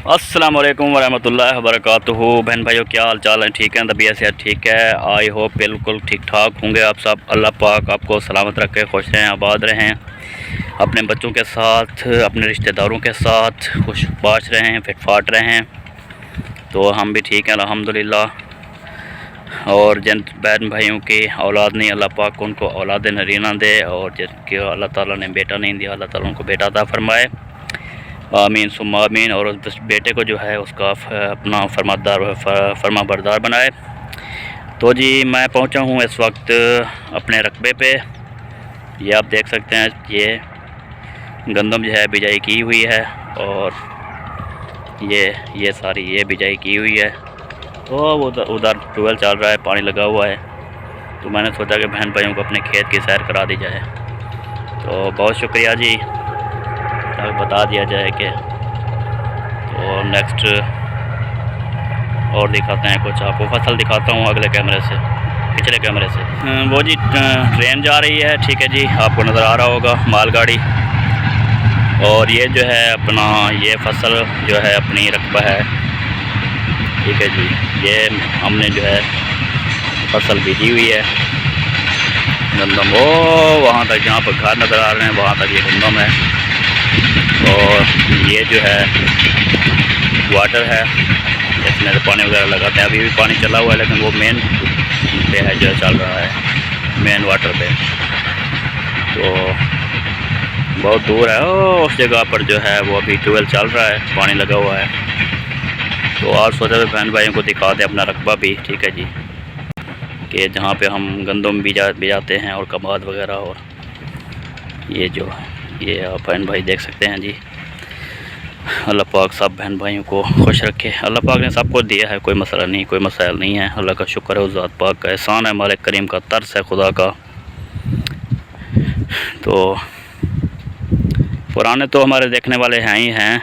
अस्सलाम वालेकुम वरहमतुल्लाहि वबरकातुहू। बहन भाइयों, क्या हाल चाल है? ठीक है, तबीयत से ठीक है? आई होप बिल्कुल ठीक ठाक होंगे आप सब। अल्लाह पाक आपको सलामत रखे, खुश रहें, आबाद रहें, अपने बच्चों के साथ, अपने रिश्तेदारों के साथ खुशबाश रहें, फिट फाट रहें। तो हम भी ठीक हैं अल्हम्दुलिल्लाह। और जिन बहन भाइयों की औलाद नहीं, अल्लाह पाक उनको औलाद नरीना दे, और जिनके अल्लाह ताला ने बेटा नहीं दिया, अल्लाह ताला उनको बेटा अता फरमाए, आमीन सुम्मा आमीन। और उस बेटे को जो है उसका अपना फरमा बरदार बनाए। तो जी मैं पहुंचा हूं इस वक्त अपने रकबे पे। ये आप देख सकते हैं, ये गंदम जो है बिजाई की हुई है, और ये सारी ये बिजाई की हुई है। तो उधर ट्यूबवेल चल रहा है, पानी लगा हुआ है। तो मैंने सोचा कि बहन भाइयों को अपने खेत की सैर करा दी जाए। तो बहुत शुक्रिया जी, बता दिया जाए कि तो नेक्स्ट और दिखाते हैं कुछ आपको। फसल दिखाता हूँ अगले कैमरे से, पिछले कैमरे से। वो जी ट्रेन जा रही है, ठीक है जी, आपको नज़र आ रहा होगा मालगाड़ी। और ये जो है अपना ये फसल जो है अपनी रकबा है, ठीक है जी। ये हमने जो है फसल बीजी हुई है, गंदम। वो वहाँ तक जहाँ पर घर नज़र आ रहे हैं वहाँ तक ये गंदम है। और ये जो है वाटर है, इसमें तो पानी वगैरह लगाते हैं। अभी भी पानी चला हुआ है, लेकिन वो मेन पे है जो चल रहा है, मेन वाटर पे। तो बहुत दूर है उस जगह पर जो है वो अभी ट्यूबवेल चल रहा है, पानी लगा हुआ है। तो आज सोचा बहन भाइयों को दिखा दें अपना रकबा भी, ठीक है जी, कि जहाँ पे हम गंदम बिजाते हैं और कबाद वगैरह। और ये आप बहन भाई देख सकते हैं जी। अल्लाह पाक सब बहन भाइयों को खुश रखे। अल्लाह पाक ने सबको दिया है, कोई मसला नहीं, कोई मसाइल नहीं है। अल्लाह का शुक्र है, उस ज़ात पाक का एहसान है, मालिक करीम का तरस है खुदा का। तो पुराने तो हमारे देखने वाले हैं ही हैं,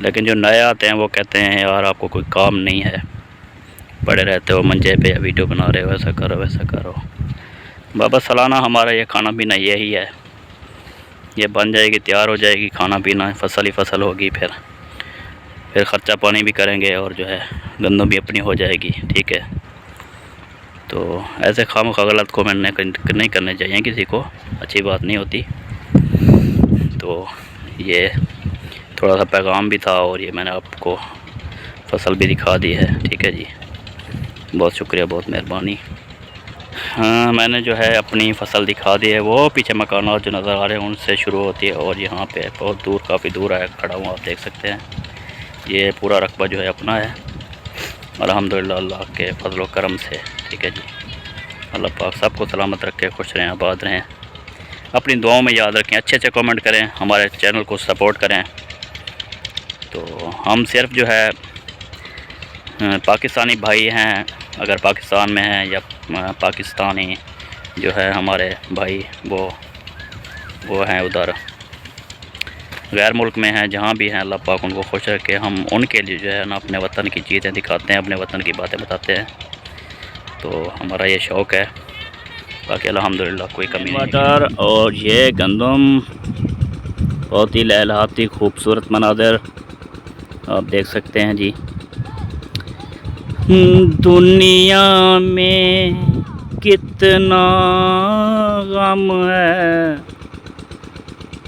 लेकिन जो नए आते हैं वो कहते हैं यार आपको कोई काम नहीं है, पड़े रहते हो मंजे पे, वीडियो बना रहे हो, ऐसा करो वैसा करो। बाबा सालाना हमारा ये खाना पीना यही है। ये बन जाएगी, तैयार हो जाएगी, खाना पीना फसल ही फसल होगी। फिर ख़र्चा पानी भी करेंगे, और जो है गंदम भी अपनी हो जाएगी, ठीक है। तो ऐसे खामखा गलत कमेंट नहीं करने चाहिए, किसी को अच्छी बात नहीं होती। तो ये थोड़ा सा पैगाम भी था, और ये मैंने आपको फसल भी दिखा दी है, ठीक है जी। बहुत शुक्रिया, बहुत मेहरबानी। हाँ, मैंने जो है अपनी फसल दिखा दी है। वो पीछे मकानात जो नज़र आ रहे हैं उनसे शुरू होती है, और यहाँ पे बहुत दूर, काफ़ी दूर है, खड़ा हूँ, आप देख सकते हैं। ये पूरा रकबा जो है अपना है, अल्हम्दुलिल्लाह अल्लाह के फजल व करम से, ठीक है जी। अल्लाह पाक सबको सलामत रखे, खुश रहें, आबाद रहें। अपनी दुआओं में याद रखें, अच्छे अच्छे कमेंट करें, हमारे चैनल को सपोर्ट करें। तो हम सिर्फ जो है पाकिस्तानी भाई हैं, अगर पाकिस्तान में हैं, या पाकिस्तानी जो है हमारे भाई वो हैं उधर गैर मुल्क में हैं, जहाँ भी हैं, अल्लाह पाक उनको खुश रखे। हम उनके लिए जो है ना अपने वतन की चीज़ें दिखाते हैं, अपने वतन की बातें बताते हैं। तो हमारा ये शौक़ है, बाकी अल्हम्दुलिल्लाह कोई कमी नहीं। मटर और ये गंदम, बहुत ही लहलहाती खूबसूरत मनाज़र आप देख सकते हैं जी। दुनिया में कितना गम है,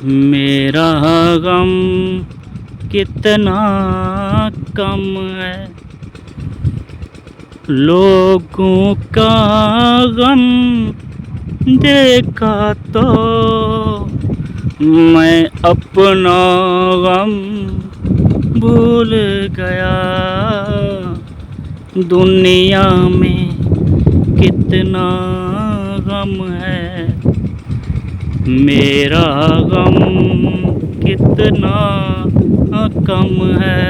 मेरा गम कितना कम है। लोगों का गम देखा तो मैं अपना गम भूल गया। दुनिया में कितना गम है, मेरा गम कितना कम है।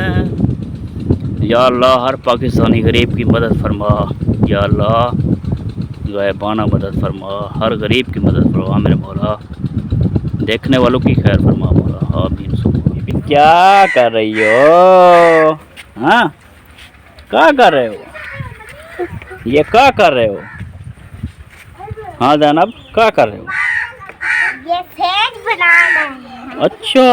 या अल्लाह हर पाकिस्तानी गरीब की मदद फरमा, या अल्लाह गायबाना मदद फरमा, हर गरीब की मदद फरमा मेरे मौला, देखने वालों की खैर फरमा मौला, आमीन। क्या कर रही हो? हाँ, क्या कर रहे हो? ये क्या कर रहे हो? हाँ जनाब, क्या कर रहे हो? ये सेट बना रहे हैं। अच्छा,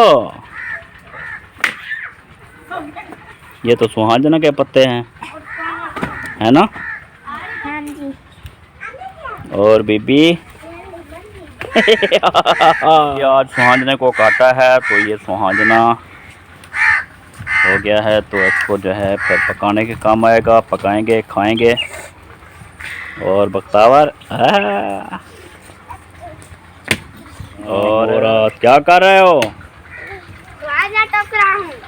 ये तो सुहाजना के पत्ते हैं, है ना? हाँ जी। और बीबी ये आज सुहाजने को काटा है, तो ये सुहाजना हो गया है, तो इसको जो है फिर पकाने के काम आएगा, पकाएंगे, खाएंगे। और बख्तावर और क्या कर रहे हो?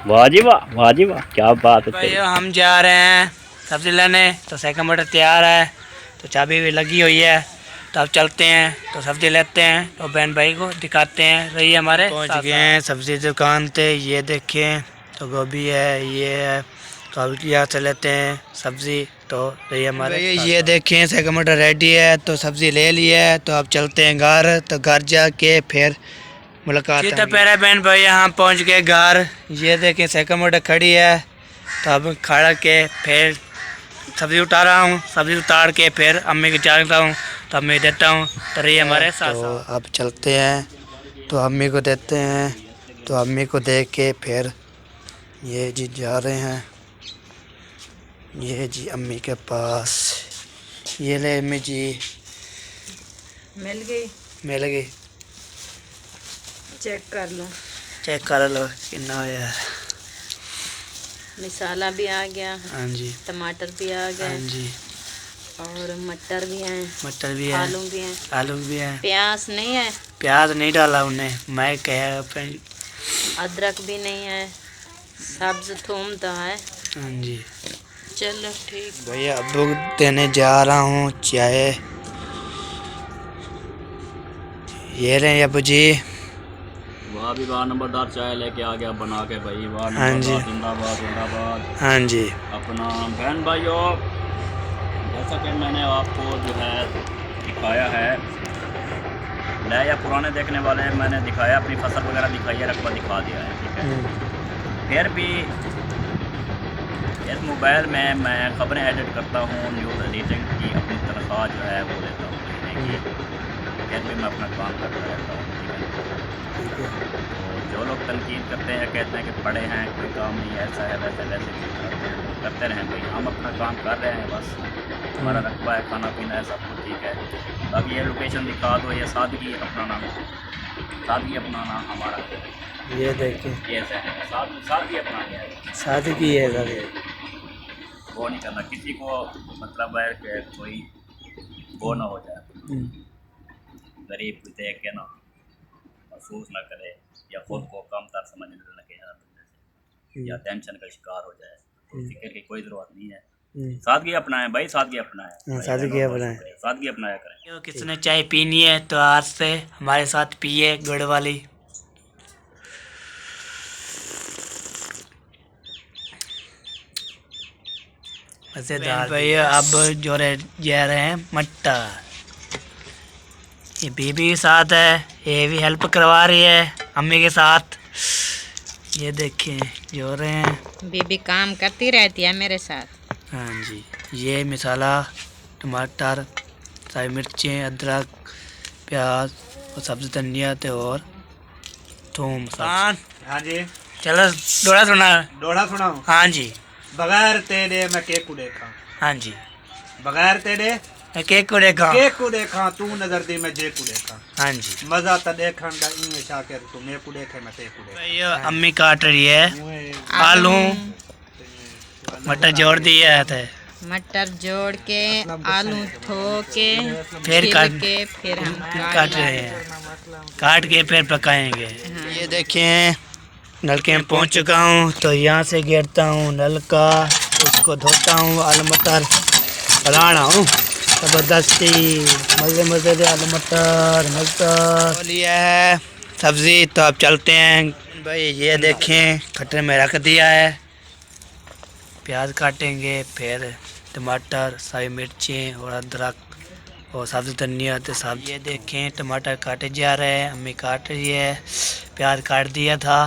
वाह जी वाह, वाह जी वाह, क्या बात है। भाई हम जा रहे हैं सब्जी लेने, तो सेकंड मोटर तैयार है, तो चाबी भी लगी हुई है, तो अब चलते हैं, तो सब्जी लेते हैं, तो बहन भाई को दिखाते हैं। रही हमारे पहुंच गए हैं सब्जी दुकान पे। ये देखें, तो गोभी है, ये है, तो अब यहाँ से लेते हैं सब्जी। तो रही हमारे ये देखें सेकंड मोटर रेडी है, तो सब्जी ले ली है, तो अब चलते हैं घर। तो घर जाके फिर मुलाकात। तो पहले बहन भाई यहाँ पहुँच गए घर। ये देखें सेकंड मोटर खड़ी है, तो अब खड़ा के फिर सब्ज़ी उतार रहा हूँ। सब्ज़ी उतार के फिर अम्मी को चाहता हूँ, तो अम्मी को देता हूँ। तो रही हमारे साथ। तो अब चलते हैं, तो अम्मी को देते हैं, तो अम्मी को दे के फिर ये जी जा रहे हैं। ये जी अम्मी के पास, ये ले अम्मी जी, मिल गई। मिल गई। चेक कर लो, चेक कर लो कितना है यार। मसाला भी आ गया, हाँ जी, टमाटर भी आ गए, हाँ जी, और मटर भी हैं, मटर भी है, आलू भी हैं, आलू भी है। प्याज नहीं है, प्याज नहीं डाला उन्हें, मैं कह अपने। अदरक भी नहीं है, सब्ज थूम तो है। हाँ जी, चलो ठीक। भैया अब्बू देने जा रहा हूँ चाय। ये रहे अब्बू जी। वाह भी वाह, नंबरदार चाय लेके आ गया बना के भाई, वाह। हाँ जी, जिंदाबाद जिंदाबाद। हाँ जी। अपना बहन भाइयों, जैसा कि मैंने आपको जो है दिखाया है, नए या पुराने देखने वाले, मैंने दिखाया, अपनी फसल वगैरह दिखाई है, रकबा दिखा दिया है, ठीक है। फिर भी इस मोबाइल में मैं खबरें एडिट करता हूँ, न्यूज़ एडिटिंग की अपनी तनख्वाह जो है वो लेता हूँ महीने की। फिर भी मैं अपना काम करता रहता हूँ, ठीक है। तो जो लोग तनकीद करते हैं, कहते हैं कि पढ़े हैं, कोई काम नहीं, ऐसा है वैसे वैसे करते रहें भाई, हम अपना काम कर रहे हैं, बस हमारा रकबा है, खाना पीना है, सब कुछ ठीक है। अब ये लोकेशन दिखा दो, ये सादगी अपनाना, सादगी अपनाना हमारा, ये देखिए, ये है सादगी अपनानी है, शादी की है सर। वो नहीं करना किसी को, मतलब है कि कोई वो ना हो जाए, गरीब को देख के ना महसूस ना करे, या खुद को कम तर समझने लगे या टेंशन का शिकार हो जाए, तो फिक्र की कोई ज़रूरत नहीं है। सादगी अपनाएं भाई, सादगी अपनाएं, सादगी अपनाएं, सादगी अपनाया करें। किसने चाय पीनी है तो आज से हमारे साथ पिए गुड़ वाली। मज़ेदार भैया। अब जो जा रहे हैं मटर। ये बीबी के साथ है, ये भी हेल्प करवा रही है अम्मी के साथ। ये देखें जो रहे हैं, बीबी काम करती रहती है मेरे साथ। हाँ जी। ये मसाला, टमाटर, सारी मिर्चें, अदरक, प्याज और सब्ज़ी धनिया और थूम। हाँ जी, चलो डोड़ा सुनाओ। हाँ जी। बगैर तेरे मैं केक को देखा, हाँ जी। बगैर तेरे मैं केक को देखा, तू नजर दी मैं जे को देखा। हाँ जी। मजा तो देखा शाकिर, तू मेरे को देखे मैं ते को देखा। भैया अम्मी काट रही है आलू, मटर जोड़ दिया है, मटर जोड़ के, आलू धो के, फिर फिर हम काट रहे हैं, काट के फिर पकाएंगे। ये देखें नलके में पहुंच चुका हूँ, तो यहाँ से गिरता हूँ नलका, उसको धोता हूँ, आलू मटर बनाना हूँ ज़बरदस्ती, मज़े मज़े दे आलू मटर मटर लिया है सब्ज़ी। तो अब चलते हैं भाई। ये देखें कटरे में रख दिया है, प्याज काटेंगे, फिर टमाटर, सारी मिर्चें और अदरक और सब्ज़ी धनिया तो सब। ये देखें टमाटर काटे जा रहे हैं, अम्मी काट रही है, प्याज काट दिया था,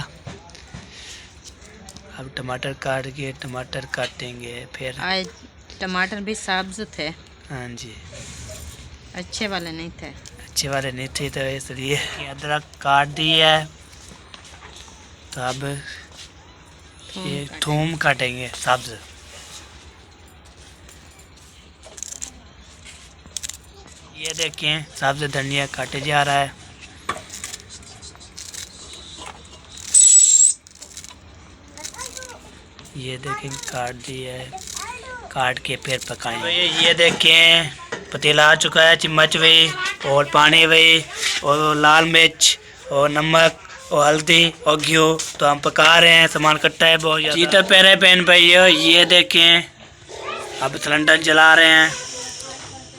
अब टमाटर काट के टमाटर काटेंगे फिर। आज टमाटर भी सब्ज थे। हाँ जी, अच्छे वाले नहीं थे, अच्छे वाले नहीं थे, तो इसलिए अदरक काट दिया है। तो अब ये थूम काटेंगे सब्ज। ये देखें सब्ज धनिया काटे जा रहा है। ये देखें काट दिया है, काट के फिर पकाएंगे। ये देखें पतीला आ चुका है, चम्मच भी और पानी भी और लाल मिर्च और नमक और हल्दी और घी। तो हम पका रहे हैं, सामान कट्टा है बहुत ज़्यादा। चीता पैरे बहन भाइयों, ये देखें अब सिलेंडर जला रहे हैं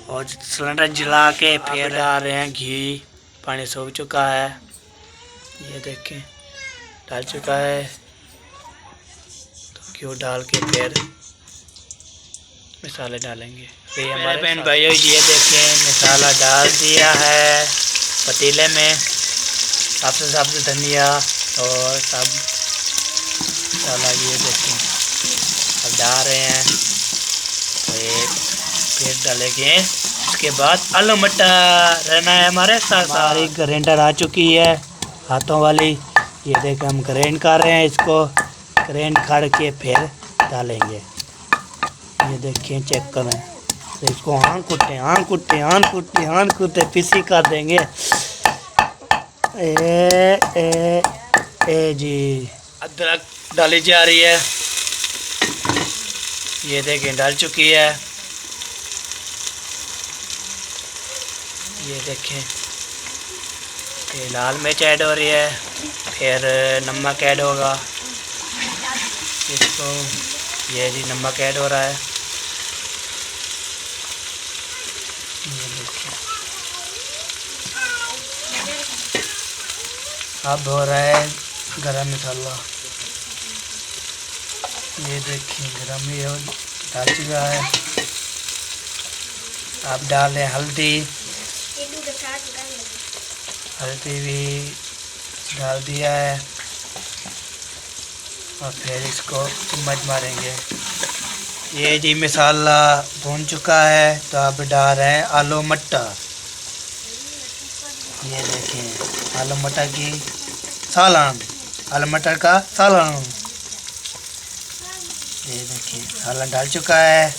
और सिलेंडर जला के फिर डाल रहे हैं घी। पानी सूख चुका है, ये देखें डाल चुका है, तो घी डाल के फिर मसाले डालेंगे। तो हमारे बहन भाइयों ये देखें मसाला डाल दिया है पतीले में, सबसे सब्ज धनिया और सब मसाला ये देखें अब डाल रहे हैं। तो ये फिर डालेंगे, इसके बाद आलू मटर रहना है हमारे साथ। सारी ग्राइंडर आ चुकी है हाथों वाली, ये देखें हम ग्राइंड कर रहे हैं, इसको ग्राइंड कर के फिर डालेंगे। ये देखें चेक करें, तो इसको आन कुट्टे पीसी कर देंगे। ए जी अदरक डाली जा रही है, ये देखें डाल चुकी है। ये देखें ये लाल मिर्च ऐड हो रही है, फिर नमक ऐड होगा इसको। ये जी नमक ऐड हो रहा है, ये देखिए अब हो रहा है गरम मसाला। ये देखिए गरम ही हो डाल चुका है। अब डालें हल्दी, हल्दी भी डाल दिया है और फिर इसको चम्मच मारेंगे। ये जी मसाला भून चुका है, तो अब डाल रहे हैं आलू मटर। ये देखें आलू मटर की सालन, आलू मटर का सालन। ये देखिए सालन डाल चुका है,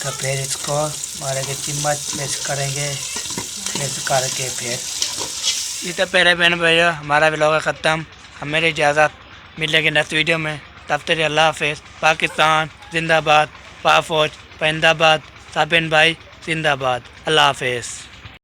तो फिर इसको मारेंगे चम्मच मिक्स करेंगे, मिक्स करके फिर ये तो पहले बहन भैया हमारा व्लॉग है ख़त्म। हमें इजाज़त, मिलेंगे नेक्स्ट वीडियो में। तब तक अल्लाह हाफ़िज़। पाकिस्तान जिंदाबाद, पाक फौज, पैंदाबाद, साबिन भाई जिंदाबाद। अल्लाह हाफ़िज़।